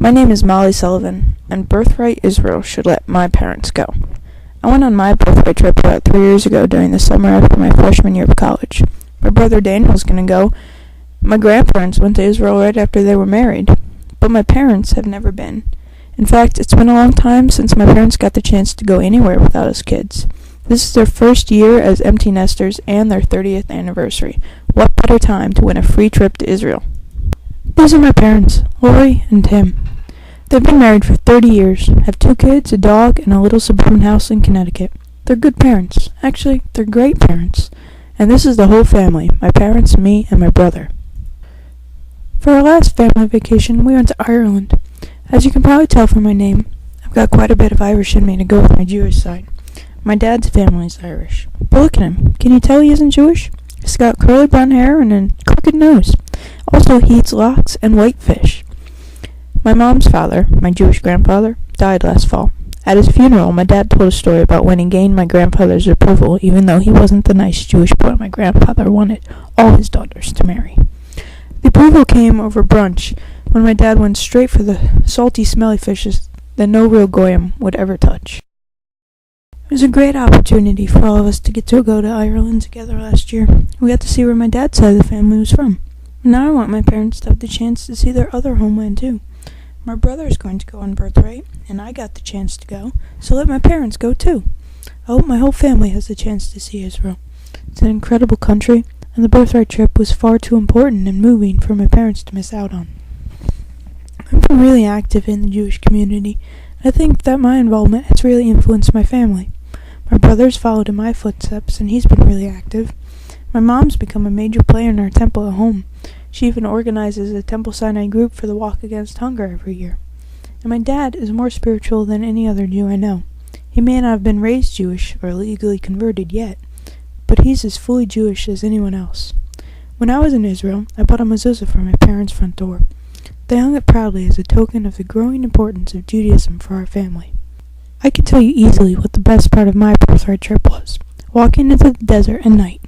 My name is Molly Sullivan, and Birthright Israel should let my parents go. I went on my birthright trip about 3 years ago during the summer after my freshman year of college. My brother Daniel's going to go. My grandparents went to Israel right after they were married, but my parents have never been. In fact, it's been a long time since my parents got the chance to go anywhere without us kids. This is their first year as empty nesters and their 30th anniversary. What better time to win a free trip to Israel? These are my parents, Lori and Tim. They've been married for 30 years, have 2 kids, a dog, and a little suburban house in Connecticut. They're good parents. Actually, they're great parents. And this is the whole family, my parents, me, and my brother. For our last family vacation, we went to Ireland. As you can probably tell from my name, I've got quite a bit of Irish in me to go with my Jewish side. My dad's family is Irish. But look at him. Can you tell he isn't Jewish? He's got curly brown hair and a crooked nose. Also, he eats lox and whitefish. My mom's father, my Jewish grandfather, died last fall. At his funeral, my dad told a story about when he gained my grandfather's approval, even though he wasn't the nice Jewish boy my grandfather wanted all his daughters to marry. The approval came over brunch, when my dad went straight for the salty, smelly fishes that no real goyim would ever touch. It was a great opportunity for all of us to get to go to Ireland together last year. We got to see where my dad's side of the family was from. Now I want my parents to have the chance to see their other homeland too. My brother's going to go on Birthright, and I got the chance to go, so let my parents go too. I hope my whole family has the chance to see Israel. It's an incredible country, and the Birthright trip was far too important and moving for my parents to miss out on. I've been really active in the Jewish community, and I think that my involvement has really influenced my family. My brother's followed in my footsteps, and he's been really active. My mom's become a major player in our temple at home. She even organizes a Temple Sinai group for the Walk Against Hunger every year. And my dad is more spiritual than any other Jew I know. He may not have been raised Jewish or legally converted yet, but he's as fully Jewish as anyone else. When I was in Israel, I bought a mezuzah for my parents' front door. They hung it proudly as a token of the growing importance of Judaism for our family. I can tell you easily what the best part of my birthright trip was. Walking into the desert at night.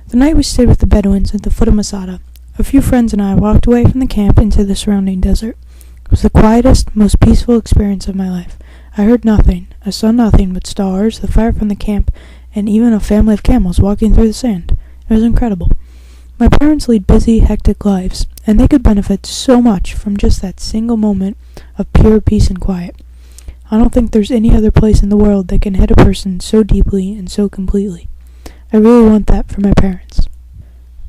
The night we stayed with the Bedouins at the foot of Masada. A few friends and I walked away from the camp into the surrounding desert. It was the quietest, most peaceful experience of my life. I heard nothing. I saw nothing but stars, the fire from the camp, and even a family of camels walking through the sand. It was incredible. My parents lead busy, hectic lives, and they could benefit so much from just that single moment of pure peace and quiet. I don't think there's any other place in the world that can hit a person so deeply and so completely. I really want that for my parents.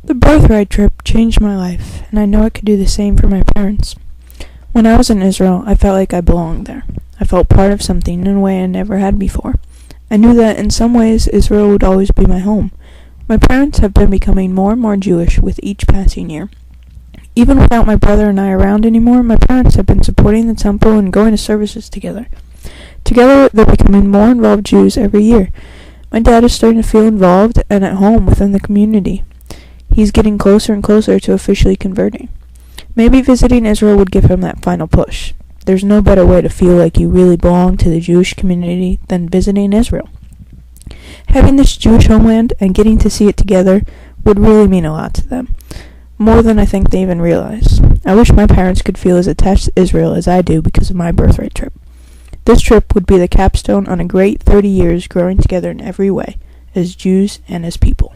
The Birthright trip changed my life, and I know it could do the same for my parents. When I was in Israel, I felt like I belonged there. I felt part of something in a way I never had before. I knew that in some ways Israel would always be my home. My parents have been becoming more and more Jewish with each passing year. Even without my brother and I around anymore, my parents have been supporting the temple and going to services together. Together, they're becoming more involved Jews every year. My dad is starting to feel involved and at home within the community. He's getting closer and closer to officially converting. Maybe visiting Israel would give him that final push. There's no better way to feel like you really belong to the Jewish community than visiting Israel. Having this Jewish homeland and getting to see it together would really mean a lot to them. More than I think they even realize. I wish my parents could feel as attached to Israel as I do because of my birthright trip. This trip would be the capstone on a great 30 years growing together in every way, as Jews and as people.